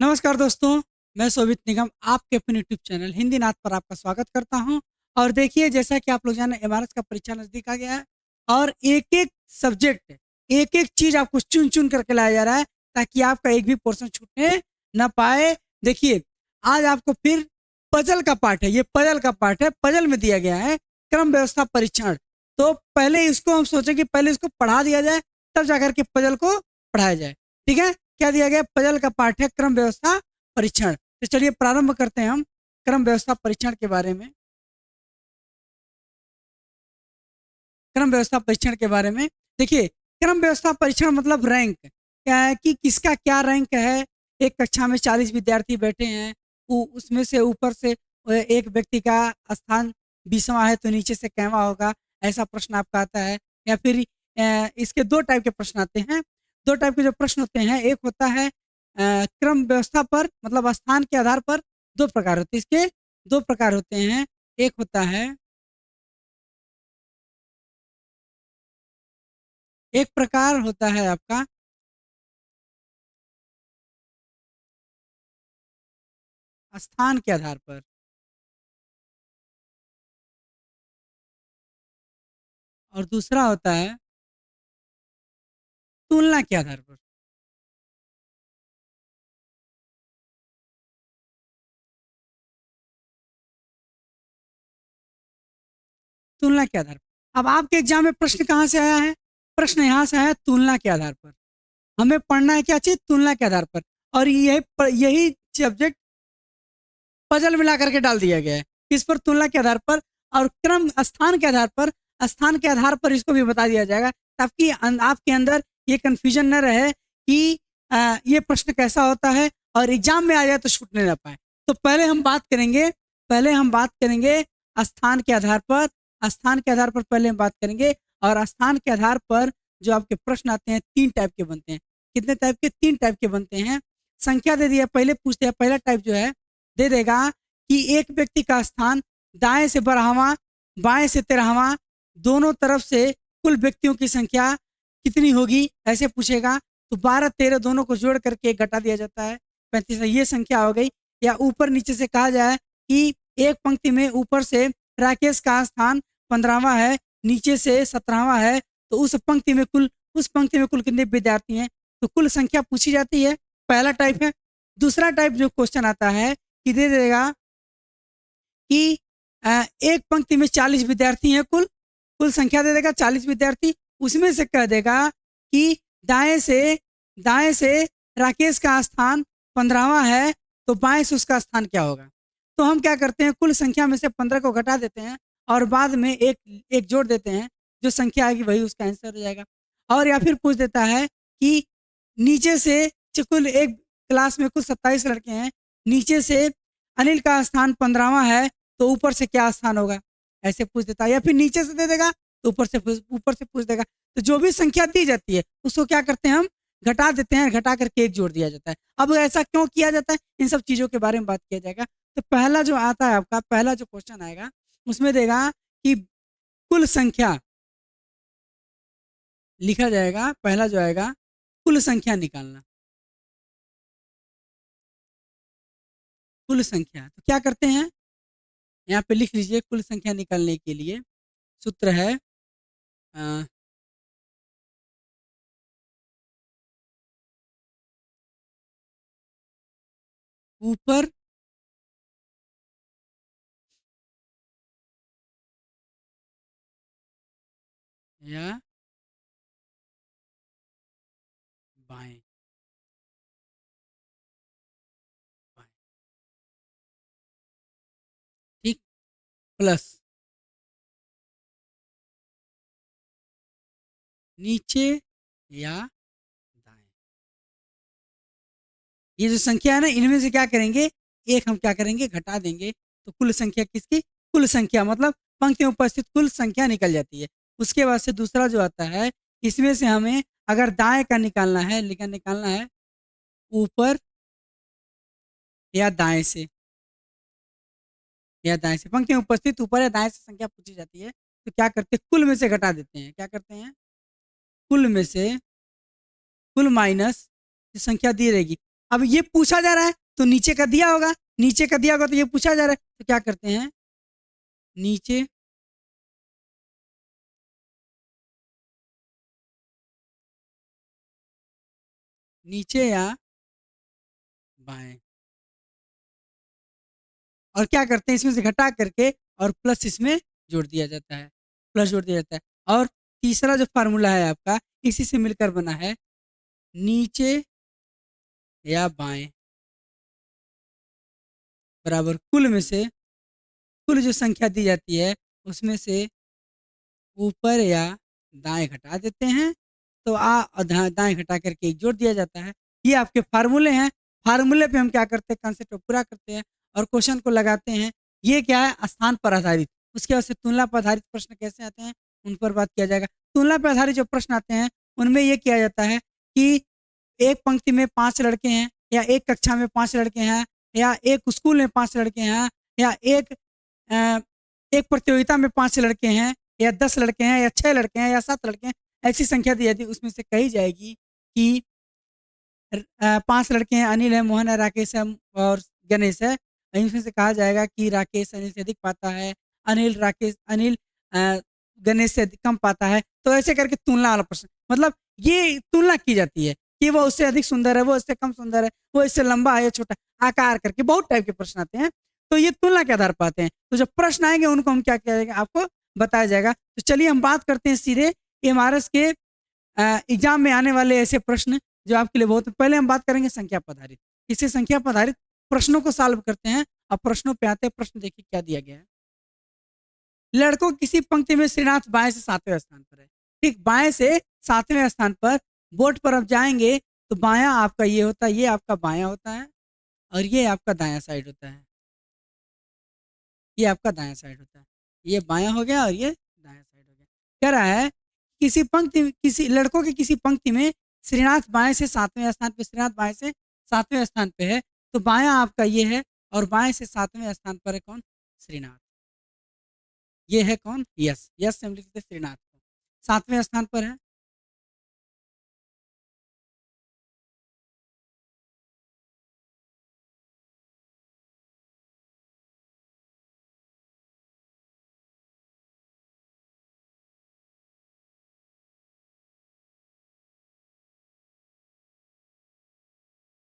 नमस्कार दोस्तों, मैं शोभित निगम आपके अपने यूट्यूब चैनल हिंदी नाथ पर आपका स्वागत करता हूं। और देखिए, जैसा कि आप लोग जाने एमआरएस का परीक्षा नज़दीक आ गया है और एक-एक सब्जेक्ट, एक-एक चीज़ आपको चुन-चुन करके लाया जा रहा है ताकि आपका एक भी पोर्शन छूटने ना पाए। देखिए, आज आपको फिर पज़ल का पार्ट है, ये पज़ल का पार्ट है। पज़ल में दिया गया है क्रम व्यवस्था परीक्षण। तो पहले इसको हम सोचे कि पहले इसको पढ़ा दिया जाए, तब जाकर के पज़ल को पढ़ाया जाए। ठीक है? क्या दिया गया? पजल का पाठ है क्रम व्यवस्था परीक्षण। तो चलिए प्रारंभ करते हैं हम क्रम व्यवस्था परीक्षण के बारे में। क्रम व्यवस्था परीक्षण के बारे में देखिए, क्रम व्यवस्था परीक्षण मतलब रैंक क्या है कि किसका क्या रैंक है। एक कक्षा में 40 विद्यार्थी बैठे हैं, उसमें से ऊपर से एक व्यक्ति का स्थान 20वां है तो नीचे से कैवा होगा, ऐसा प्रश्न आपका आता है। या फिर इसके दो टाइप के प्रश्न आते हैं। दो टाइप के जो प्रश्न होते हैं, एक होता है क्रम व्यवस्था पर मतलब स्थान के आधार पर। दो प्रकार होते हैं इसके, दो प्रकार होते हैं। एक होता है, एक प्रकार होता है आपका स्थान के आधार पर और दूसरा होता है तुलना के आधार पर। तुलना के आधार पर। अब आपके एग्जाम में प्रश्न कहाँ से आया है? प्रश्न यहाँ से आया है तुलना के आधार पर। हमें पढ़ना है क्या चीज? तुलना के आधार पर। और यही सब्जेक्ट पजल मिला करके डाल दिया गया है। किस पर? तुलना के आधार पर। और क्रम स्थान के आधार पर, स्थान के आधार पर इसको भी बता दिया जाएगा ताकि आपके अंदर ये कंफ्यूजन न रहे कि ये प्रश्न कैसा होता है और एग्जाम में आ जाए तो छूटने ना पाए। तो पहले हम बात करेंगे स्थान के आधार पर। स्थान के आधार पर पहले हम बात करेंगे। और स्थान के आधार पर जो आपके प्रश्न आते हैं तीन टाइप के बनते हैं। कितने टाइप के? तीन टाइप के बनते हैं। संख्या दे दिया, पहले पूछते हैं। पहला टाइप जो है दे देगा कि एक व्यक्ति का स्थान दाएं से 12वां, बाएं से 13वां, दोनों तरफ से कुल व्यक्तियों की संख्या कितनी होगी, ऐसे पूछेगा। तो 12 13 दोनों को जोड़ करके एक घटा दिया जाता है, 35। ये संख्या हो गई। या ऊपर नीचे से कहा जाए कि एक पंक्ति में ऊपर से राकेश का स्थान 15वां है, नीचे से 17वां है, तो उस पंक्ति में कुल कितने विद्यार्थी हैं, तो कुल संख्या पूछी जाती है। पहला टाइप है। दूसरा टाइप जो क्वेश्चन आता है कि दे देगा कि एक पंक्ति में 40 विद्यार्थी हैं, कुल कुल संख्या दे देगा 40 विद्यार्थी। उसमें से कह देगा कि दाएं से राकेश का स्थान 15वां है, तो बाएं से उसका स्थान क्या होगा। तो हम क्या करते हैं, कुल संख्या में से 15 को घटा देते हैं और बाद में एक एक जोड़ देते हैं। जो संख्या आएगी वही उसका आंसर हो जाएगा। और या फिर पूछ देता है कि नीचे से कुल एक क्लास में कुल 27 लड़के हैं, नीचे से अनिल का स्थान 15वां है, तो ऊपर से क्या स्थान होगा, ऐसे पूछ देता है। या फिर नीचे से दे देगा तो ऊपर से पूछ देगा। तो जो भी संख्या दी जाती है उसको क्या करते हैं, हम घटा देते हैं। घटा करके एक जोड़ दिया जाता है। अब ऐसा क्यों किया जाता है, इन सब चीजों के बारे में बात किया जाएगा। तो पहला जो आता है आपका, पहला जो क्वेश्चन आएगा उसमें देगा कि कुल संख्या लिखा जाएगा। पहला जो आएगा कुल संख्या निकालना। कुल संख्या तो क्या करते हैं, यहाँ पे लिख लीजिए। कुल संख्या निकालने के लिए सूत्र है अ, ऊपर या बाएं, बाएं, ठीक, प्लस नीचे या दाएं। ये जो संख्या है ना, इनमें से क्या करेंगे, एक हम क्या करेंगे, घटा देंगे। तो कुल संख्या किसकी? कुल संख्या मतलब पंक्ति में उपस्थित कुल संख्या निकल जाती है। उसके बाद से दूसरा जो आता है, इसमें से हमें अगर दाएं का निकालना है, लेकिन निकालना है ऊपर या दाएं से, या दाएं से पंक्ति में उपस्थित ऊपर या दाएं से संख्या पूछी जाती है। तो क्या करते हैं, कुल में से घटा देते हैं। क्या करते हैं, कुल में से, कुल माइनस जो संख्या दी रहेगी। अब ये पूछा जा रहा है तो नीचे का दिया होगा, नीचे का दिया होगा तो ये पूछा जा रहा है, तो क्या करते हैं, नीचे नीचे या बाएं, और क्या करते हैं, इसमें से घटा करके और प्लस इसमें जोड़ दिया जाता है, प्लस जोड़ दिया जाता है। और तीसरा जो फार्मूला है आपका इसी से मिलकर बना है, नीचे या बाएं बराबर कुल में से, कुल जो संख्या दी जाती है उसमें से ऊपर या दाएं घटा देते हैं, तो दाएं घटा करके एक जोड़ दिया जाता है। ये आपके फार्मूले हैं, फार्मूले पे हम क्या करते हैं, कंसेप्ट को पूरा करते हैं और क्वेश्चन को लगाते हैं। ये क्या है, स्थान पर आधारित। उसके बाद से तुलना पर आधारित प्रश्न कैसे आते हैं उन पर बात किया जाएगा। तुलना पर आधारित जो प्रश्न आते हैं उनमें ये किया जाता है कि एक पंक्ति में 5 लड़के हैं, या एक कक्षा में 5 लड़के हैं, या एक स्कूल में 5 लड़के हैं, या एक प्रतियोगिता में 5 लड़के हैं, या 10 लड़के हैं, या 6 लड़के हैं, या 7 लड़के हैं। ऐसी संख्या दी जाती है, उसमें से कही जाएगी कि 5 लड़के हैं, अनिल है, मोहन है, राकेश है और गणेश है। इसमें से कहा जाएगा कि राकेश अनिल से अधिक पाता है, अनिल गणेश से कम पाता है। तो ऐसे करके तुलना वाला प्रश्न, मतलब ये तुलना की जाती है कि वो उससे अधिक सुंदर है, वो इससे कम सुंदर है, वो इससे लंबा है या छोटा, आकार करके बहुत टाइप के प्रश्न आते हैं। तो ये तुलना के आधार पर आते हैं। तो जब प्रश्न आएंगे उनको हम क्या किया जाएगा, आपको बताया जाएगा। तो चलिए हम बात करते हैं सीधे एमआरएस के एग्जाम में आने वाले ऐसे प्रश्न जो आपके लिए बहुत, पहले हम बात करेंगे संख्या पर आधारित। इसे संख्या पर आधारित प्रश्नों को सॉल्व करते हैं। अब प्रश्नों पे आते हैं। प्रश्न देखिए क्या दिया गया है। लड़कों किसी पंक्ति में श्रीनाथ बाएं से 7वें स्थान पर है। ठीक, बाएं से 7वें स्थान पर। बोर्ड पर अब जाएंगे तो बायां आपका ये होता है, ये आपका बायां होता है, और ये आपका दायां साइड होता है, ये आपका दायां साइड होता है। ये बायां हो गया और ये दायां साइड हो गया। कह रहा है किसी लड़कों की किसी पंक्ति में श्रीनाथ बाएं से 7वें स्थान पे, श्रीनाथ बाएं से 7वें स्थान पे है, तो बायां आपका ये है और बाएं से 7वें स्थान पर है कौन, श्रीनाथ। ये है कौन, यस, यस से हम लिखते हैं श्रीनाथ को, 7वें स्थान पर है।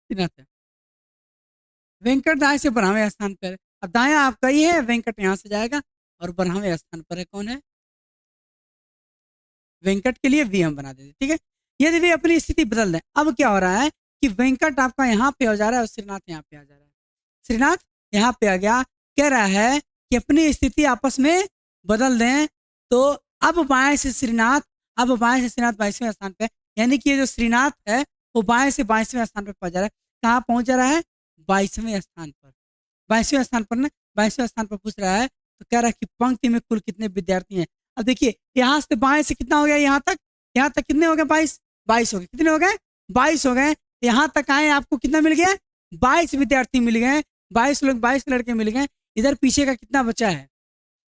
श्रीनाथ है। वेंकट दाएं से 12वें स्थान पर है। अब दायां आपका ये है, वेंकट यहाँ से जाएगा और 12वें स्थान पर है कौन है, वेंकट के लिए वी हम बना देते। ठीक है, यदि वे अपनी स्थिति बदल दें, अब क्या हो रहा है कि वेंकट आपका यहाँ पे हो जा रहा है और श्रीनाथ यहाँ पे आ जा रहा है। श्रीनाथ यहाँ पे आ गया। कह रहा है कि अपनी स्थिति आपस में बदल दें, तो अब बाएं से श्रीनाथ, अब बाएं से श्रीनाथ 22वें स्थान पे, यानी कि ये जो श्रीनाथ है वो बाएं से 22वें स्थान पे पहुंच जा रहा है। कहाँ पहुंच जा रहा है, 22वें स्थान पर, 22वें स्थान पर ना, 22वें स्थान पर पूछ रहा है। तो कह रहा है कि पंक्ति में कुल कितने विद्यार्थी हैं। अब देखिए यहाँ से बाएं से कितना हो गया, यहाँ तक, यहाँ तक कितने हो गए, 22, 22 हो गए, कितने हो गए, 22 हो गए। यहाँ तक आए आपको कितना मिल गया, 22 विद्यार्थी मिल गए, 22 लोग, 22 लड़के मिल गए। इधर पीछे का कितना बचा है,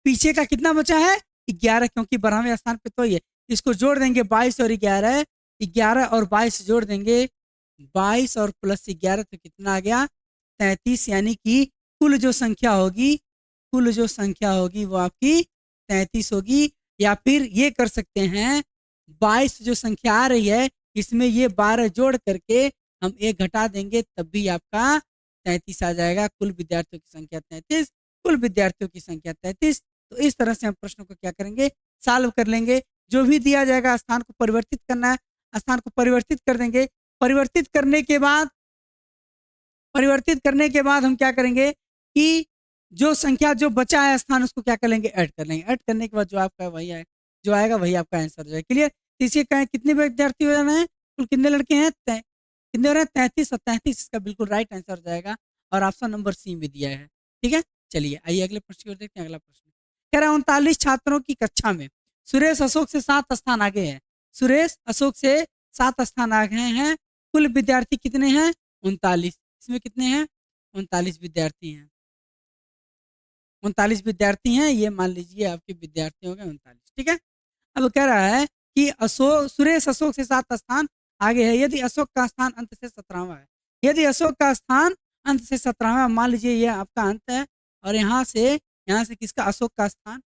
पीछे का कितना बचा है, 11, क्योंकि 12वें स्थान पे तो ये, इसको जोड़ देंगे 22 और 11, 11 और 22 जोड़ देंगे, 22 और प्लस 11 तो कितना आ गया, 33। यानी कि कुल जो संख्या होगी, कुल जो संख्या होगी वो आपकी 33 होगी। या फिर ये कर सकते हैं, 22 जो संख्या आ रही है इसमें ये 12 जोड़ करके हम एक घटा देंगे, तब भी आपका 33 आ जाएगा। कुल विद्यार्थियों की संख्या 33, कुल विद्यार्थियों की संख्या 33। तो इस तरह से हम प्रश्नों को क्या करेंगे, सॉल्व कर लेंगे। जो भी दिया जाएगा स्थान को परिवर्तित करना है, स्थान को परिवर्तित कर देंगे। परिवर्तित करने के बाद, परिवर्तित करने के बाद हम क्या करेंगे कि जो संख्या जो बचा है स्थान उसको क्या कर लेंगे, ऐड कर लेंगे। ऐड करने के बाद जो आपका वही आए, जो आएगा वही आपका आंसर हो जाएगा। क्लियर। इसे कहें कितने विद्यार्थी हो जाना है, कुल कितने लड़के हैं, कितने हो रहे हैं, 33, और 33 इसका बिल्कुल राइट आंसर हो जाएगा। और ऑप्शन नंबर सी में दिया है। ठीक है, चलिए आइए अगले प्रश्न की ओर देखते हैं। अगला प्रश्न कह रहा है 39 छात्रों की कक्षा में सुरेश अशोक से 7 स्थान आगे है। सुरेश अशोक से 7 स्थान आगे हैं। कुल विद्यार्थी कितने हैं, 39। इसमें कितने हैं, 39 विद्यार्थी हैं। 39 विद्यार्थी हैं, ये मान लीजिए आपके विद्यार्थी हो गए 39। ठीक है, अब कह रहा है कि सुरेश अशोक से 7 स्थान आगे है। यदि अशोक का स्थान अंत से 17वां है, यदि अशोक का स्थान अंत से 17वां, मान लीजिए ये आपका अंत है और यहाँ से किसका अशोक का स्थान,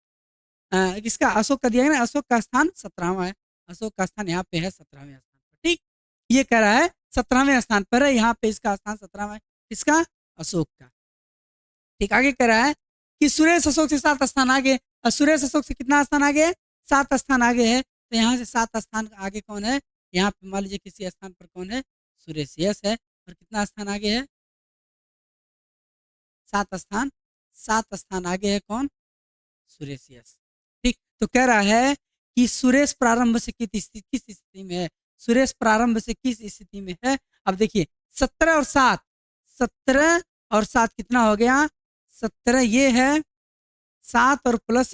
किसका अशोक का दिया है ना, अशोक का स्थान 17वां है, अशोक का स्थान यहाँ पे है 17वें स्थान पर। ठीक, ये कह रहा है 17वें स्थान पर है, यहाँ पे इसका स्थान 17वां है, किसका, अशोक का। ठीक, आगे कह रहा है कि सुरेश अशोक से 7 स्थान आगे, और सुरेश अशोक से कितना स्थान आगे है, 7 स्थान आगे है। तो यहाँ से 7 स्थान आगे कौन है, यहाँ पे मान लीजिए किसी स्थान पर कौन है, सुरेश, यस है। और कितना स्थान आगे है, 7 स्थान, 7 स्थान आगे है कौन, सुरेश, यस। ठीक, तो कह रहा है कि सुरेश प्रारंभ से किस स्थिति में है, सुरेश प्रारंभ से किस स्थिति में है। अब देखिए 17 और 7, 17 और 7 कितना हो गया, 17 ये है, 7 और प्लस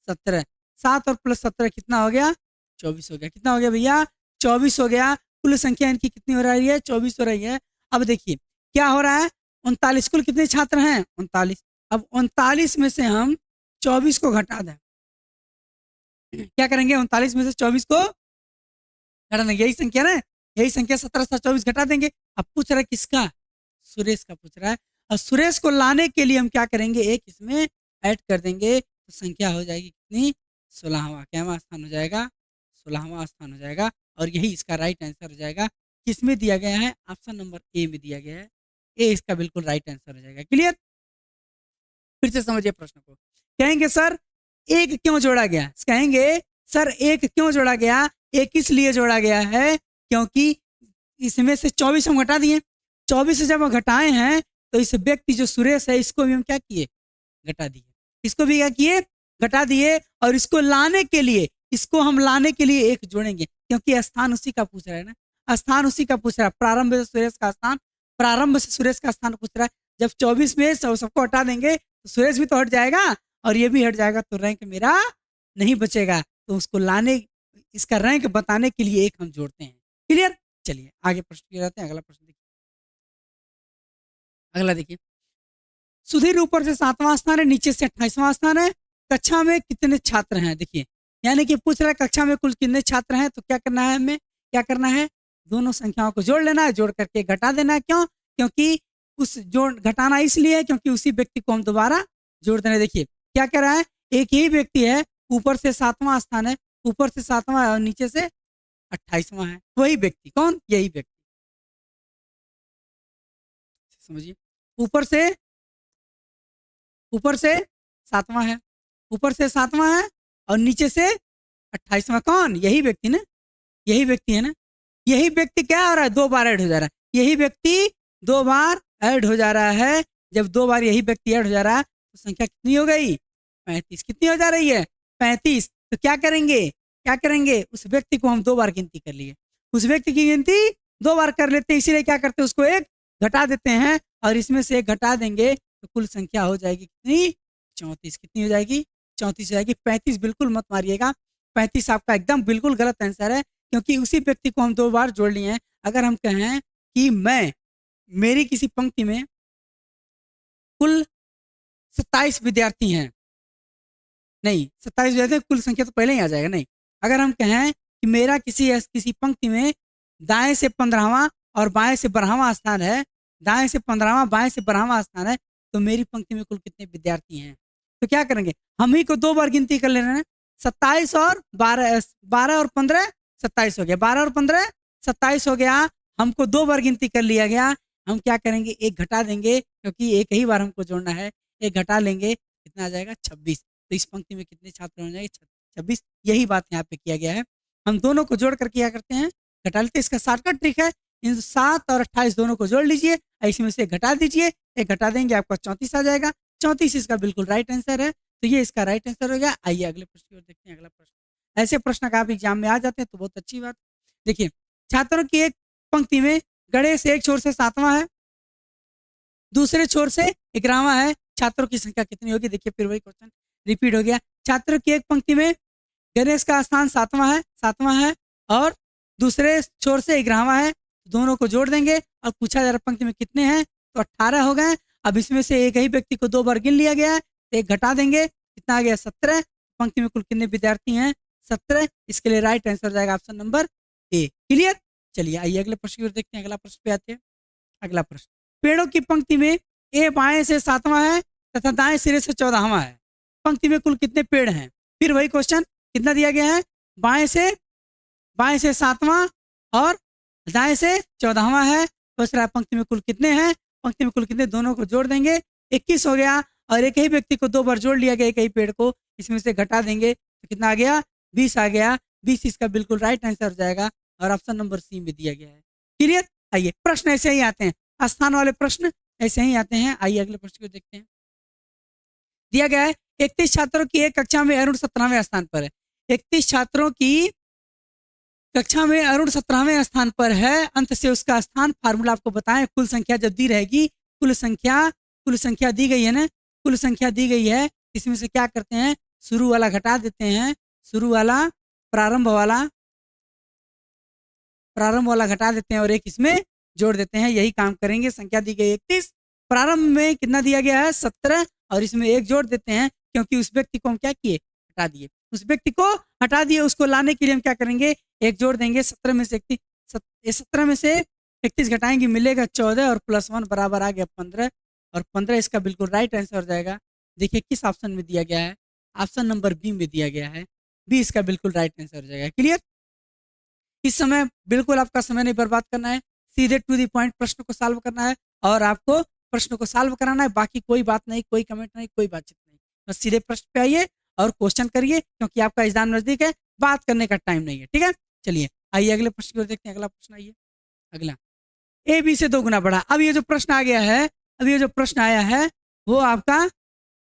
17, 7 और प्लस 17 कितना हो गया, 24 हो गया। कितना हो गया भैया, 24 हो गया। कुल संख्या इनकी कितनी हो रही है, 24 हो रही है। अब देखिए क्या हो रहा है, 39, कुल कितने छात्र हैं, 39। अब 39 में से हम 24 को घटा दें, क्या करेंगे, 39 में से 24 को घटा देंगे, यही संख्या ना, यही संख्या 17 से 24 घटा देंगे। अब पूछ रहा है किसका, सुरेश का पूछ रहा है। और सुरेश को लाने के लिए हम क्या करेंगे, एक इसमें ऐड कर देंगे, तो संख्या हो जाएगी कितनी, 16वां, कैवा स्थान हो जाएगा, 16वां स्थान हो जाएगा। और यही इसका राइट आंसर हो जाएगा। किसमें दिया गया है, ऑप्शन नंबर ए में दिया गया है, ए इसका बिल्कुल राइट आंसर हो जाएगा। क्लियर, फिर से समझिए प्रश्न को। कहेंगे सर एक क्यों जोड़ा गया, कहेंगे सर एक क्यों जोड़ा गया, एक इसलिए जोड़ा गया है क्योंकि इसमें से 24 हम घटा दिए, 24 से जब हम घटाए हैं तो इस व्यक्ति जो सुरेश है इसको भी हम क्या किए, घटा दिए, इसको भी क्या किए, घटा दिए। और इसको लाने के लिए, इसको हम लाने के लिए एक जोड़ेंगे, क्योंकि स्थान उसी का पूछ रहा है ना, स्थान उसी का पूछ रहा है, प्रारंभ से सुरेश का स्थान, प्रारंभ से सुरेश का स्थान पूछ रहा है। जब 24 में सबको हटा देंगे तो सुरेश भी तो हट जाएगा और ये भी हट जाएगा, तो रैंक मेरा नहीं बचेगा। तो उसको लाने, इसका रैंक बताने के लिए एक हम जोड़ते हैं। क्लियर, चलिए आगे प्रश्न की जाते हैं। अगला प्रश्न देखिए, अगला देखिए, सुधीर ऊपर से 7वां स्थान है, नीचे से 28वां स्थान है, कक्षा में कितने छात्र हैं। देखिए यानी कि पूछ रहा है कक्षा में कुल कितने छात्र हैं, तो क्या करना है, हमें क्या करना है, दोनों संख्याओं को जोड़ लेना है, जोड़ करके घटा देना है। क्यों, क्योंकि उस जोड़ घटाना इसलिए क्योंकि उसी व्यक्ति को हम दोबारा जोड़ देना। देखिए क्या कह रहा है, एक ही व्यक्ति है, ऊपर से 7वां स्थान है, ऊपर से 7वां और नीचे से 28वां है, वही व्यक्ति, कौन, यही व्यक्ति, समझिए। ऊपर से, ऊपर से 7वां है, ऊपर से 7वां है और नीचे से 28वां, कौन, यही व्यक्ति ना, यही व्यक्ति है ना। यही व्यक्ति क्या हो रहा है, 2 बार ऐड हो जा रहा है, यही व्यक्ति 2 बार ऐड हो जा रहा है। जब 2 बार यही व्यक्ति ऐड हो जा रहा है तो संख्या कितनी हो गई, 35। कितनी हो जा रही है, 35। तो क्या करेंगे, क्या करेंगे, उस व्यक्ति को हम 2 बार गिनती कर लिए, उस व्यक्ति की गिनती 2 बार कर लेते हैं, इसीलिए क्या करते हैं, उसको एक घटा देते हैं और इसमें से एक घटा देंगे तो कुल संख्या हो जाएगी कितनी, 34। कितनी हो जाएगी, 34 हो जाएगी। 35 बिल्कुल मत मारिएगा, 35 आपका एकदम बिल्कुल गलत आंसर है, क्योंकि उसी व्यक्ति को हम 2 बार जोड़ लिए हैं। अगर हम कहें कि मेरी किसी पंक्ति में कुल 27 विद्यार्थी हैं, नहीं 27 विद्यार्थी, कुल संख्या तो पहले ही आ जाएगा, नहीं। अगर हम कहें कि मेरा किसी पंक्ति में दाएं से 15वां और बाएं से 12वां स्थान है, दाएं से 15वां बाएं से 12वां स्थान है, तो मेरी पंक्ति में कुल कितने विद्यार्थी हैं, तो क्या करेंगे, हम ही को 2 बार गिनती कर लेना है। 27 और 12, 12 और 15 27 हो गया, 12 और 15 27 हो गया, हमको 2 बार गिनती कर लिया गया। हम क्या करेंगे, एक घटा देंगे, क्योंकि एक ही बार हमको जोड़ना है, एक घटा लेंगे, कितना आ जाएगा, 26। तो इस पंक्ति में कितने छात्र हो जाएंगे, 26। यही बात यहाँ पे किया गया है। हम दोनों को जोड़ कर क्या करते हैं, घटा लेते हैं। इसका शॉर्टकट ट्रिक है, इन 7 और 28 दोनों को जोड़ लीजिए, इसमें से घटा दीजिए, एक घटा देंगे आपका 34 आ जाएगा। 34 इसका बिल्कुल राइट आंसर है, तो ये इसका राइट आंसर हो गया। आइए अगले प्रश्न की ओर देखते हैं। अगला प्रश्न, ऐसे प्रश्न का आप एग्जाम में आ जाते हैं तो बहुत अच्छी बात। देखिए छात्रों की एक पंक्ति में गणेश एक छोर से 7वां है, दूसरे छोर से 11वां है, छात्रों की संख्या कितनी होगी। देखिए फिर वही क्वेश्चन रिपीट हो गया। छात्रों की एक पंक्ति में गणेश का स्थान 7वां है और दूसरे छोर से 11वां है, दोनों को जोड़ देंगे और पूछा जा रहा पंक्ति में कितने हैं, तो 18 हो गए। अब इसमें से एक ही व्यक्ति को 2 बार गिन लिया गया है, तो एक घटा देंगे, कितना आ गया, 17। पंक्ति में कुल कितने विद्यार्थी हैं, 17। इसके लिए राइट आंसर हो जाएगा ऑप्शन नंबर ए। क्लियर, चलिए आइए अगले प्रश्न की ओर देखते हैं। अगला प्रश्न पे आते हैं। अगला प्रश्न, पेड़ों की पंक्ति में ए बाएं से 7वां है तथा दाएं सिरे से 14वां है। पंक्ति में कुल कितने पेड़ हैं? फिर वही क्वेश्चन, कितना दिया गया है? बाएं से 7वां और दाएं से 14वां है। पूछ रहा है पंक्ति में कुल कितने हैं? पंक्ति में कुल कितने, दोनों को जोड़ देंगे 21 हो गया, और एक ही व्यक्ति को 2 बार जोड़ लिया गया एक ही पेड़ को, इसमें से घटा देंगे तो कितना आ गया? 20 आ गया। 20 इसका बिल्कुल राइट आंसर हो जाएगा और ऑप्शन नंबर सी में दिया गया है। क्लियर? आइए, प्रश्न ऐसे ही आते हैं, स्थान वाले प्रश्न ऐसे ही आते हैं। आइए अगले प्रश्न को देखते हैं। दिया गया है 31 छात्रों की एक कक्षा में अरुण 17वें स्थान पर है। 31 छात्रों की कक्षा में अरुण 17वें स्थान पर है, अंत से उसका स्थान फार्मूला आपको बताएं। कुल संख्या जब दी रहेगी, कुल संख्या दी गई है ना, कुल संख्या दी गई है, इसमें से क्या करते हैं? शुरू वाला घटा देते हैं, शुरू वाला प्रारंभ वाला घटा देते हैं और एक इसमें जोड़ देते हैं। यही काम करेंगे। संख्या दी गई 31, प्रारंभ में कितना दिया गया है? 17, और इसमें एक जोड़ देते हैं क्योंकि उस व्यक्ति को हम क्या किए? हटा दिए। उस व्यक्ति को हटा दिए, उसको लाने के लिए हम क्या करेंगे? एक जोड़ देंगे। 17 में से 31 घटाएंगे, मिलेगा 14 और +1 बराबर आ गया 15, और 15 इसका बिल्कुल राइट आंसर हो जाएगा। देखिए किस ऑप्शन में दिया गया है? ऑप्शन नंबर बी में दिया गया है। बी इसका बिल्कुल राइट आंसर हो जाएगा। क्लियर? इस समय बिल्कुल आपका समय नहीं बर्बाद करना है, सीधे टू दी पॉइंट प्रश्न को सॉल्व करना है, और आपको प्रश्न को सॉल्व कराना है। बाकी कोई बात नहीं, कोई कमेंट नहीं, कोई बातचीत नहीं, बस सीधे प्रश्न पे आइए और क्वेश्चन करिए, क्योंकि आपका एग्जाम नजदीक है, बात करने का टाइम नहीं है। ठीक है, चलिए आइए अगले प्रश्न को देखते हैं। अगला प्रश्न आइए, अगला, ए बी से 2 गुना बड़ा। अब ये जो प्रश्न आ गया है, अब ये जो प्रश्न आया है वो आपका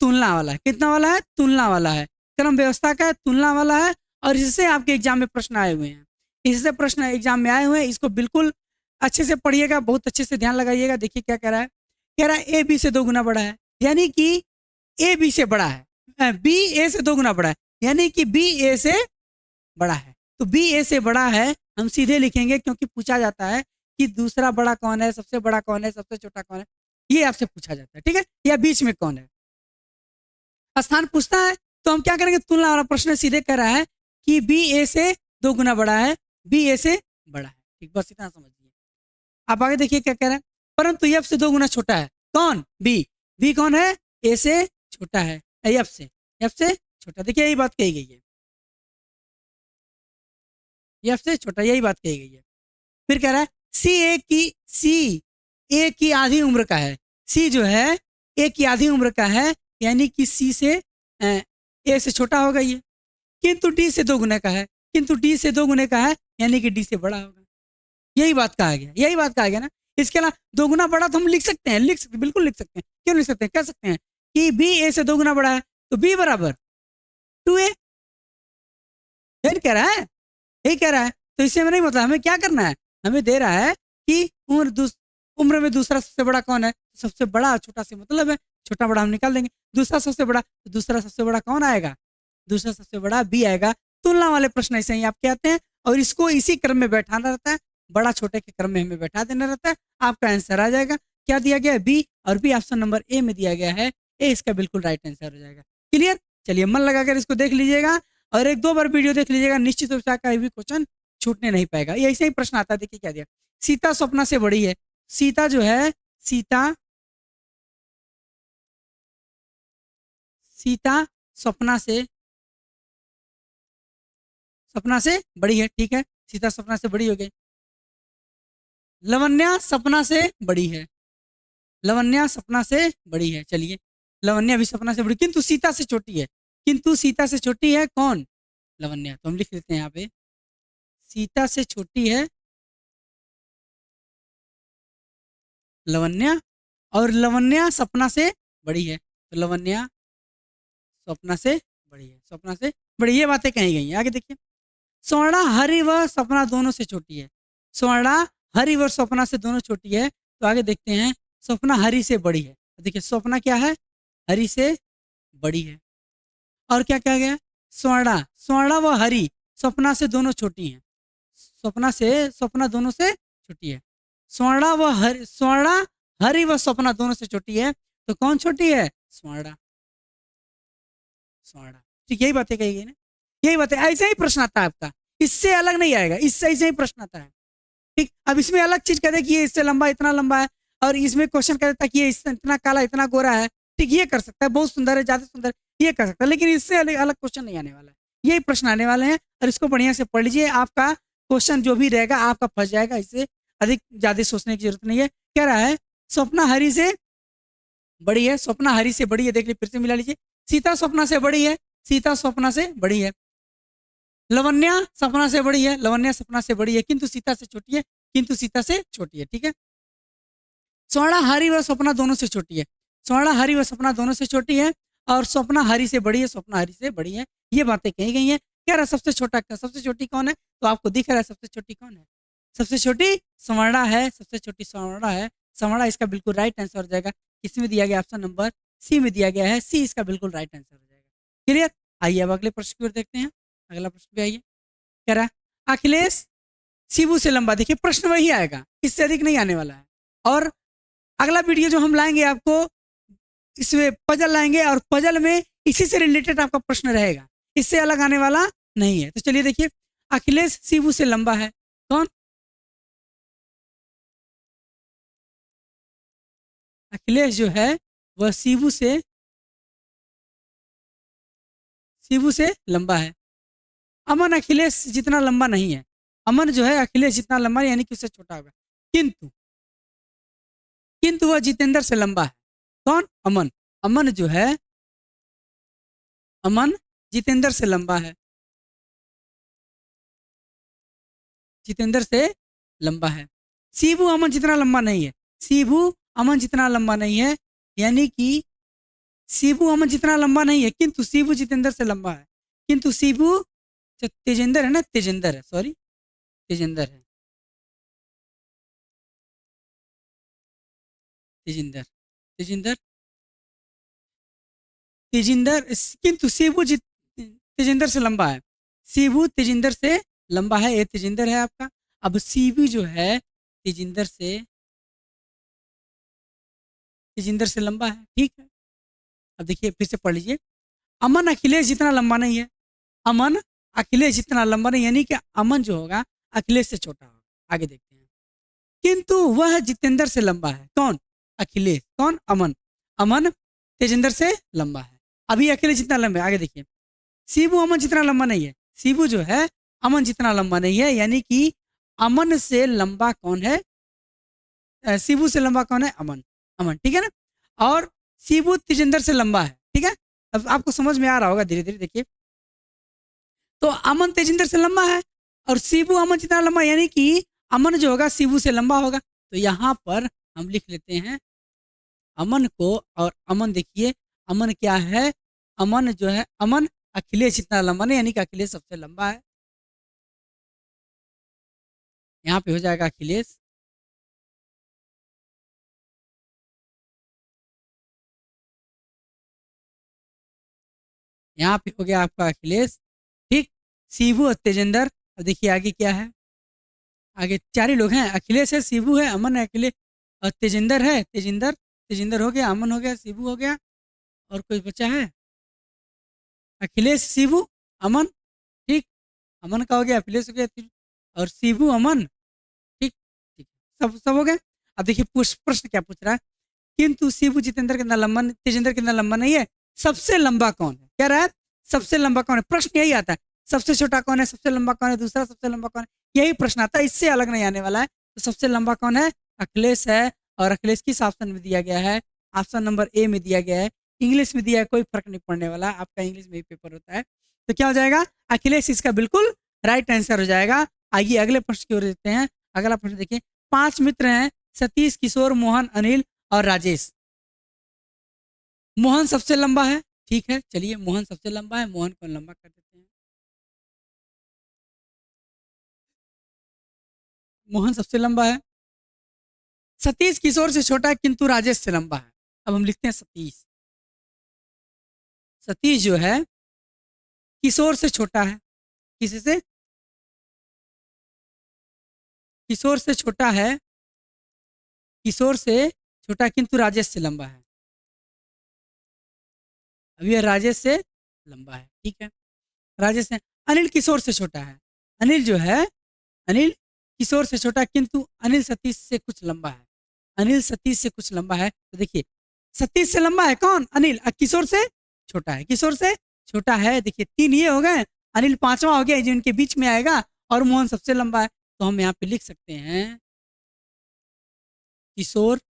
तुलना वाला है। कितना वाला है? तुलना वाला है। क्रम व्यवस्था का तुलना वाला है, और इससे आपके एग्जाम में प्रश्न आए हुए हैं। इससे प्रश्न एग्जाम में आए हुए हैं, इसको बिल्कुल अच्छे से पढ़िएगा, बहुत अच्छे से ध्यान लगाइएगा। देखिए क्या कह रहा है? कह रहा है ए बी से 2 गुना बड़ा है, यानी कि ए बी से बड़ा है, बी ए से 2 गुना बड़ा है, यानी कि बी ए से बड़ा है। तो बी ए से बड़ा है हम सीधे लिखेंगे, क्योंकि पूछा जाता है कि दूसरा बड़ा कौन है, सबसे बड़ा कौन है, सबसे छोटा कौन है, ये आपसे पूछा जाता है। ठीक है, या बीच में कौन है, स्थान पूछता है। तो हम क्या करेंगे? तुलना वाला प्रश्न सीधे कह रहा है कि बी ए से 2 गुना बड़ा है, बी ए से बड़ा है। ठीक, बस इतना समझिए। आप आगे देखिए क्या कह रहा है? परंतु एफ से 2 गुना छोटा है। कौन? बी। बी कौन है? ए से छोटा है, एफ से छोटा। देखिए यही बात कही गई है, एफ से छोटा, यही बात कही गई है। फिर कह रहा है सी ए की आधी उम्र का है। सी जो है ए की आधी उम्र का है, यानी कि सी से ए से छोटा होगा ये। किंतु डी से 2 गुना का है, किंतु डी से 2 गुने का है, यानी कि डी से बड़ा होगा। यही बात कहा गया, यही बात कहा गया ना। इसके अलावा 2 गुना बड़ा तो हम लिख सकते हैं, बिल्कुल लिख सकते हैं। क्यों लिख सकते हैं? कह सकते हैं कि बी ए से 2 गुना बड़ा है, तो बी बराबर 2a। यही कह रहा है, यही कह रहा है। तो इससे में नहीं मतलब हमें क्या करना है? हमें दे रहा है कि उम्र में दूसरा सबसे बड़ा कौन है, सबसे बड़ा और छोटा से मतलब है, छोटा बड़ा हम निकाल देंगे। दूसरा सबसे बड़ा, तो दूसरा सबसे बड़ा कौन आएगा? दूसरा सबसे बड़ा बी आएगा। तुलना वाले प्रश्न ऐसे ही आपके आते हैं, और इसको इसी क्रम में बैठाना रहता है, बड़ा छोटे के क्रम में हमें बैठा देना रहता है। आपका आंसर आ जाएगा। क्या दिया गया है? बी, और बी ऑप्शन नंबर ए में दिया गया है। ए इसका बिल्कुल राइट आंसर हो जाएगा। क्लियर? चलिए मन लगाकर इसको देख लीजिएगा, और 1-2 बार वीडियो देख लीजिएगा, निश्चित रूप से आपका भी क्वेश्चन छूटने नहीं पाएगा। ये ऐसे ही प्रश्न आता है। देखिए क्या दिया, सीता स्वप्ना से बड़ी है। सीता जो है, सीता सपना से बड़ी है। ठीक है, सीता सपना से बड़ी हो गई। लवन्या सपना से बड़ी है, लवन्या सपना से बड़ी है। चलिए, लवन्या भी सपना से बड़ी, किंतु सीता से छोटी है। किंतु सीता से छोटी है कौन? लवन्या। तो हम लिख लेते हैं यहाँ पे, सीता से छोटी है लवन्या, और लवन्या सपना से बड़ी है। तो लवन्या स्वप्ना से बड़ी है, स्वप्ना से बड़ी। ये बातें कही गई हैं। आगे देखिए, स्वर्णा हरि व सपना दोनों से छोटी है। स्वर्णा हरि व स्वप्ना से दोनों छोटी है। तो आगे देखते हैं, स्वप्ना हरि से बड़ी है। देखिए स्वप्ना क्या है? हरि से बड़ी है। और क्या कहा गया? स्वर्णा व हरि स्वप्ना से दोनों छोटी हैं। स्वप्ना दोनों से छोटी है। स्वर्णा हरि व स्वप्ना दोनों से छोटी है। तो कौन छोटी है? स्वर्णा। ठीक, यही बातें कही गई ना, यही बातें। ऐसे ही प्रश्न आता है आपका, इससे अलग नहीं आएगा, इससे ऐसे ही प्रश्न आता है। ठीक, अब इसमें अलग चीज कह दे कि ये इससे लंबा, इतना लंबा है, और इसमें क्वेश्चन कर देता है कि ये इतना काला इतना गोरा है, ठीक, ये कर सकता है, बहुत सुंदर है, ज्यादा सुंदर, ये कर सकता है, लेकिन इससे अलग अलग क्वेश्चन नहीं आने वाला है। यही प्रश्न आने वाले हैं और इसको बढ़िया से पढ़ लीजिए। आपका क्वेश्चन जो भी रहेगा आपका फंस जाएगा, इससे अधिक ज्यादा सोचने की जरूरत नहीं है। कह रहा है स्वप्ना हरी से बड़ी है, स्वप्ना हरी से बड़ी है, देख लीजिए, फिर से मिला लीजिए। सीता स्वप्ना से बड़ी है, सीता स्वप्ना से बड़ी है। लवण्या सपना से बड़ी है, लवण्या सपना से बड़ी है, किंतु सीता से छोटी है, किंतु सीता से छोटी है, ठीक है। स्वर्णा हरी व स्वप्ना दोनों से छोटी है, स्वर्णा हरी व स्वप्ना दोनों से छोटी है, और स्वप्ना हरी से बड़ी है, स्वप्ना हरी से बड़ी है। ये बातें कही गई हैं। कह रहा सबसे छोटा, सबसे छोटी कौन है, तो आपको दिख रहा है सबसे छोटी कौन है, सबसे छोटी स्वर्णा है, सबसे छोटी स्वर्णा है। स्वर्णा इसका बिल्कुल राइट आंसर हो जाएगा। किसमें दिया गया, ऑप्शन नंबर सी में दिया गया है, सी इसका बिल्कुल राइट आंसर हो जाएगा। क्लियर। आइए अब अगले प्रश्न की ओर देखते हैं। अगला प्रश्न भी आइए। कह रहा अखिलेश शिबू से लंबा, देखिए प्रश्न वही आएगा, इससे अधिक नहीं आने वाला है। और अगला वीडियो जो हम लाएंगे आपको, इसमें पजल लाएंगे और पजल में इसी से रिलेटेड आपका प्रश्न रहेगा, इससे अलग आने वाला नहीं है। तो चलिए देखिए, अखिलेश शिबू से लंबा है, कौन? अखिलेश जो है वह शिबू से लंबा है। अमन अखिलेश जितना लंबा नहीं है। अमन जो है अखिलेश जितना लंबा है, यानी कि उससे छोटा होगा। किंतु किंतु वह जितेंद्र से लंबा है। कौन? अमन। अमन जो है, अमन जितेंद्र से लंबा है, जितेंद्र से लंबा है। शिबू अमन जितना लंबा नहीं है, शिबू अमन जितना लंबा नहीं है, यानी कि शिबू अमन जितना लंबा नहीं है, किंतु शिबू जितेंद्र से लंबा है। किंतु शिबू तेजेंद्र है ना, तेजेंद्र है, सॉरी, तेजेंद्र है, तेजिंदर, तेजिंदर, तेजिंदर, किंतु शिबू तेजिंदर से लंबा है। शिबू तेजिंदर से लंबा है, ये तेजिंदर है आपका। अब शिबू जो है तेजिंदर से लंबा है, ठीक है। अब देखिए फिर से पढ़ लीजिए। अमन अखिलेश जितना लंबा नहीं है, अमन अखिलेश जितना लंबा नहीं, यानी कि अमन जो होगा अखिलेश से छोटा होगा। आगे देखते हैं। किंतु वह जितेंद्र से लंबा है। कौन? अखिलेश। कौन? अमन। अमन तेजिंदर से लंबा है। अभी अखिलेश जितना लंबा है, आगे देखिए। शिबू अमन जितना लंबा नहीं है, शिबू जो है अमन जितना लंबा नहीं है, यानी कि अमन से लंबा कौन है? शिबू से लंबा कौन है? अमन। अमन, ठीक है ना। और शिबू तेजिंदर से लंबा है, ठीक है। अब आपको समझ में आ रहा होगा धीरे धीरे, देखिए। तो अमन तेजिंदर से लंबा है और शिबू अमन जितना लंबा, यानी कि अमन जो होगा शिबू से लंबा होगा। तो यहाँ पर हम लिख लेते हैं अमन को, और अमन देखिए, अमन क्या है? अमन जो है, अमन अखिलेश जितना लंबा नहीं, यानी कि अखिलेश सबसे लंबा है। यहाँ पे हो जाएगा अखिलेश, यहाँ पे हो गया आपका अखिलेश, ठीक। शिबू और तेजेंद्र। अब देखिए आगे क्या है, आगे चार ही लोग हैं, अखिलेश है, शिबू है, अमन है, अखिलेश और तेजेंद्र है। तेजेंद्र, तेजेंद्र हो गया, अमन हो गया, शिबू हो गया, और कोई बचा है? अखिलेश, शिबू, अमन, ठीक। अमन का हो गया, अखिलेश हो गया, और शिबू, अमन, ठीक। ठीक, सब सब हो गए। अब देखिए प्रश्न क्या पूछ रहा है, किंतु शिबू जितेंद्र कितना लंबा, तेजेंद्र कितना लंबा नहीं है, सबसे लंबा कौन है? कह रहा है सबसे लंबा कौन है, प्रश्न यही आता है। सबसे छोटा कौन है, सबसे लंबा कौन है, दूसरा सबसे लंबा कौन है, यही प्रश्न आता है, इससे अलग नहीं आने वाला है। तो सबसे लंबा कौन है? अखिलेश है। और अखिलेश किस ऑप्शन में दिया गया है? ऑप्शन नंबर ए में दिया गया है। इंग्लिश में दिया है, कोई फर्क नहीं पड़ने वाला, आपका इंग्लिश में ही पेपर होता है। तो क्या हो जाएगा? अखिलेश इसका बिल्कुल राइट आंसर हो जाएगा। आइए अगले प्रश्न की ओर देखते हैं। अगला प्रश्न देखिए, 5 मित्र हैं, सतीश, किशोर, मोहन, अनिल और राजेश। मोहन सबसे लंबा है, ठीक है, चलिए मोहन सबसे लंबा है, मोहन को लंबा कर देते हैं। मोहन सबसे लंबा है। सतीश किशोर से छोटा है, किंतु राजेश से लंबा है। अब हम लिखते हैं सतीश। सतीश जो है किशोर से छोटा है, किसी से? किशोर से छोटा है, किशोर से छोटा, किंतु राजेश से लंबा है। अब यह राजेश से लंबा है, ठीक है। राजेश से, अनिल किशोर से छोटा है। अनिल जो है, अनिल किशोर से छोटा, किंतु अनिल सतीश से कुछ लंबा है। अनिल सतीश से कुछ लंबा है। तो देखिए सतीश से लंबा है कौन? अनिल। किशोर से छोटा है, किशोर से छोटा है। देखिए 3 ये हो गए, अनिल 5वां हो गया जो इनके बीच में आएगा, और मोहन सबसे लंबा है। तो हम यहाँ पे लिख सकते हैं किशोर,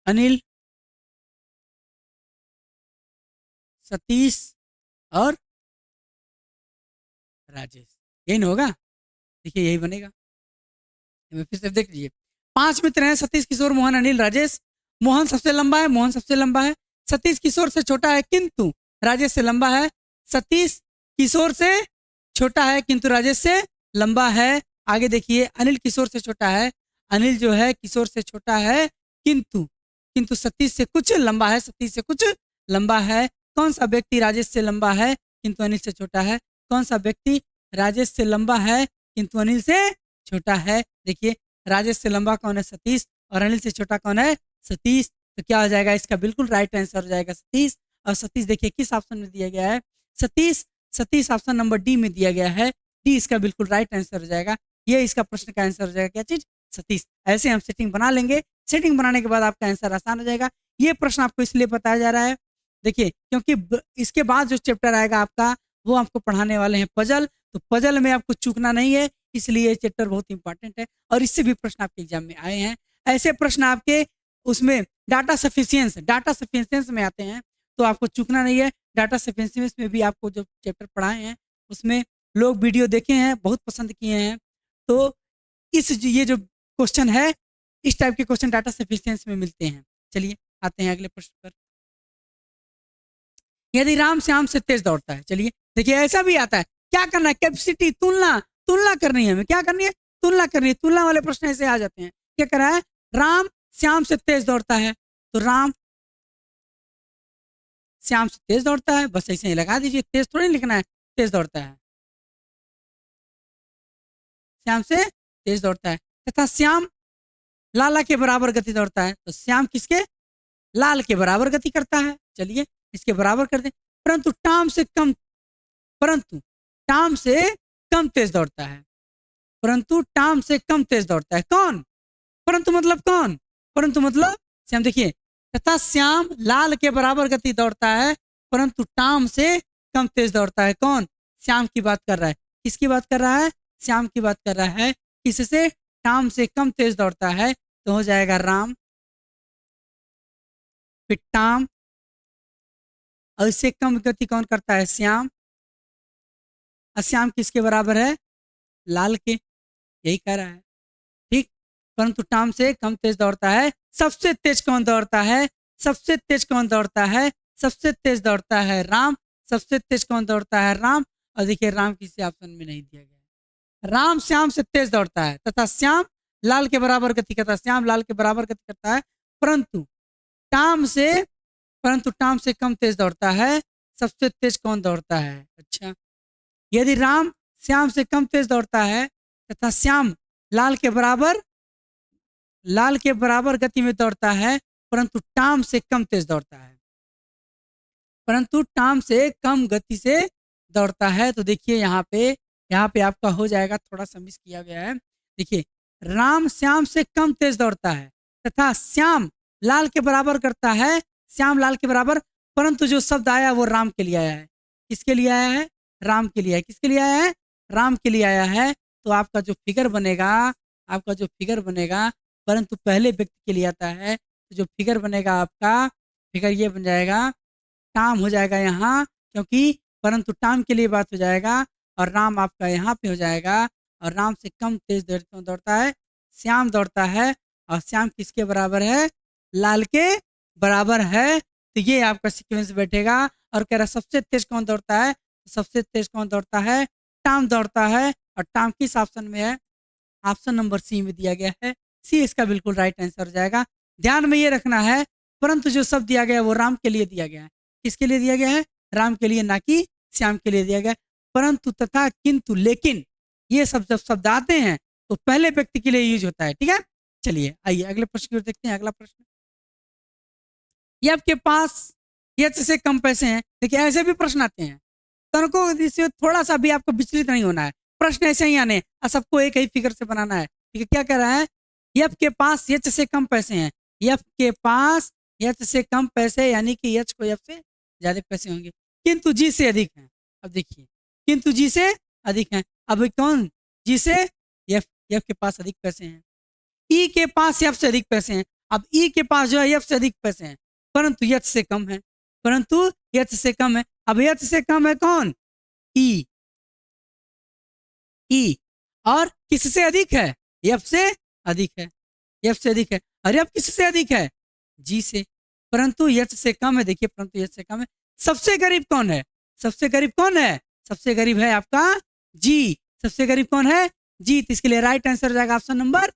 अनिल, सतीश और राजेश। यही ना होगा? देखिए यही बनेगा। फिर से देख लीजिए, 5 मित्र हैं, सतीश, किशोर, मोहन, अनिल, राजेश। मोहन सबसे लंबा है, मोहन सबसे लंबा है। सतीश किशोर से छोटा है किंतु राजेश से लंबा है। सतीश किशोर से छोटा है किंतु राजेश से लंबा है। आगे देखिए, अनिल किशोर से छोटा है, अनिल जो है किशोर से छोटा है किंतु किंतु सतीश से कुछ लंबा है, सतीश से कुछ लंबा है। कौन सा व्यक्ति राजेश से लंबा है किंतु अनिल से छोटा है? कौन सा व्यक्ति राजेश से लंबा है किंतु अनिल से छोटा है? देखिए राजेश से लंबा कौन है? सतीश। और अनिल से छोटा कौन है? सतीश। तो क्या हो जाएगा? इसका बिल्कुल राइट आंसर हो जाएगा सतीश। और सतीश देखिए किस ऑप्शन में दिया गया है? Satish. Satish option number D में दिया गया है। डी इसका बिल्कुल राइट आंसर हो जाएगा। ये इसका प्रश्न का आंसर हो जाएगा। क्या चीज? सतीश। ऐसे हम सेटिंग बना लेंगे। सेटिंग बनाने के बाद आपका आंसर आसान हो जाएगा। ये प्रश्न आपको इसलिए बताया जा रहा है, देखिए क्योंकि इसके बाद जो चैप्टर आएगा आपका, वो आपको पढ़ाने वाले हैं पजल। तो पजल में आपको चूकना नहीं है, इसलिए ये चैप्टर बहुत इंपॉर्टेंट है। और इससे भी प्रश्न आपके एग्जाम में आए हैं। ऐसे प्रश्न आपके उसमें डाटा सफिशियंस में आते हैं, तो आपको चूकना नहीं है। डाटा सफिशियंस में भी आपको जो चैप्टर पढ़ाए हैं उसमें लोग वीडियो देखे हैं, बहुत पसंद किए हैं। तो ये जो क्वेश्चन है, इस टाइप के क्वेश्चन डाटा सफिशियंस में मिलते हैं। चलिए आते हैं अगले प्रश्न पर। यदि राम श्याम से तेज दौड़ता है, चलिए देखिए ऐसा भी आता है। क्या करना है? कैपेसिटी, तुलना, तुलना करनी है हमें। क्या करनी है? तुलना करनी है। तुलना वाले प्रश्न ऐसे आ जाते हैं। क्या कर रहा है? राम श्याम से तेज दौड़ता है, तो राम श्याम से तेज दौड़ता है, बस ऐसे ही लगा दीजिए। तेज थोड़ी लिखना है, तेज दौड़ता है, श्याम से तेज दौड़ता है। तथा श्याम लाला के बराबर गति दौड़ता है, तो श्याम किसके? लाल के बराबर गति करता है। चलिए इसके बराबर कर दे। परंतु टाम से कम परंतु टाम से कम तेज दौड़ता है। परंतु टाम से कम तेज दौड़ता है कौन? परंतु मतलब कौन? परंतु मतलब श्याम। देखिए, तथा श्याम लाल के बराबर गति दौड़ता है, परंतु टाम से कम तेज दौड़ता है कौन? श्याम की बात कर रहा है। किसकी बात कर रहा है? श्याम की बात कर रहा है। किससे? टाम से कम तेज दौड़ता है, तो हो जाएगा राम, फिर टाम, और इससे कम गति कौन करता है? श्याम। और श्याम किसके बराबर है? लाल के। यही कह रहा है, ठीक। परंतु टाम से कम तेज दौड़ता है। सबसे तेज कौन दौड़ता है? सबसे तेज कौन दौड़ता है? सबसे तेज दौड़ता है राम। सबसे तेज कौन दौड़ता है? राम। और देखिए राम किसी ऑप्शन में नहीं दिया गया है। राम श्याम से तेज दौड़ता है तथा श्याम लाल के बराबर गति करता है। श्याम लाल के बराबर गति करता है, परंतु टाम से टाम से कम तेज दौड़ता है। सबसे तेज कौन दौड़ता है? अच्छा, यदि राम श्याम से कम तेज दौड़ता है तथा श्याम लाल के बराबर गति में दौड़ता है, परंतु टाम से कम तेज दौड़ता है, परंतु टाम से कम गति से दौड़ता है, तो देखिए यहाँ पे आपका हो जाएगा, थोड़ा सा मिस किया गया है। देखिए राम श्याम से कम तेज दौड़ता है तथा श्याम लाल के बराबर करता है। श्याम लाल के बराबर, परंतु जो शब्द आया वो राम के लिए आया है। किसके लिए आया है? राम के लिए। किसके लिए आया है? राम के लिए आया है। तो आपका जो फिगर बनेगा, परंतु पहले व्यक्ति के लिए आता है, तो जो फिगर बनेगा आपका फिगर ये बन जाएगा, टाम हो जाएगा यहाँ, क्योंकि परंतु टाम के लिए बात हो जाएगा, और राम आपका यहाँ पे हो जाएगा। और राम से कम तेज दौड़ता है, श्याम दौड़ता है, और श्याम किसके बराबर है? लाल के बराबर है। तो ये आपका सीक्वेंस बैठेगा। और कह रहा सबसे तेज कौन दौड़ता है? सबसे तेज कौन दौड़ता है? टाम दौड़ता है। और टाम किस ऑप्शन में है? ऑप्शन नंबर सी में दिया गया है। सी इसका बिल्कुल राइट आंसर हो जाएगा। ध्यान में ये रखना है, परंतु जो शब्द दिया गया है वो राम के लिए दिया गया है। किसके लिए दिया गया है? राम के लिए, ना कि श्याम के लिए दिया गया है। परंतु, तथा, किंतु, लेकिन, ये सब जब शब्द आते हैं तो पहले व्यक्ति के लिए यूज होता है। ठीक है, चलिए आइए अगले प्रश्न की ओर देखते हैं। अगला प्रश्न, ये आपके पास एच से कम पैसे हैं। देखिए ऐसे भी प्रश्न आते हैं, तनको इससे थोड़ा सा भी आपको विचलित नहीं होना है। प्रश्न ऐसे ही आने, सबको एक ही फिगर से बनाना है। ठीक है, क्या कह रहा है, एफ के पास एच से कम पैसे हैं, एफ के पास एच से कम पैसे, यानी कि एच को एफ से ज्यादा पैसे होंगे, किंतु जी से अधिक हैं। अब देखिए, किंतु जी से अधिक हैं। अब कौन, जी से एफ, एफ के पास अधिक पैसे हैं, ई के पास एफ से अधिक पैसे हैं। अब ई के पास जो है एफ से अधिक पैसे हैं, परंतु एच से कम है, परंतु एच से कम है। अब एच से कम है कौन, ई, ई, और किससे अधिक है, एफ से अधिक है, एफ से अधिक है। और एफ किससे अधिक है, जी से, परंतु एच से कम है। देखिए, परंतु एच से कम है। सबसे करीब कौन है, सबसे करीब कौन है, सबसे करीब है आपका जी। सबसे करीब कौन है, जी। तो इसके लिए राइट आंसर हो जाएगा ऑप्शन नंबर,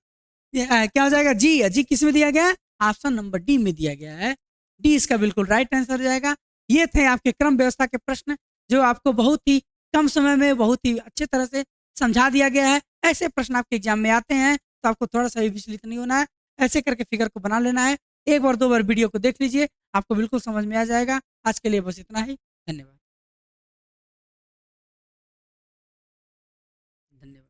क्या हो जाएगा, जी। जी किस में दिया गया है, ऑप्शन नंबर डी में दिया गया है। डी इसका बिल्कुल राइट आंसर हो जाएगा। ये थे आपके क्रम व्यवस्था के प्रश्न, जो आपको बहुत ही कम समय में बहुत ही अच्छे तरह से समझा दिया गया है। ऐसे प्रश्न आपके एग्जाम में आते हैं, तो आपको थोड़ा सा भी विचलित नहीं होना है, ऐसे करके फिगर को बना लेना है। एक बार 2 बार वीडियो को देख लीजिए, आपको बिल्कुल समझ में आ जाएगा। आज के लिए बस इतना ही। धन्यवाद। धन्यवाद।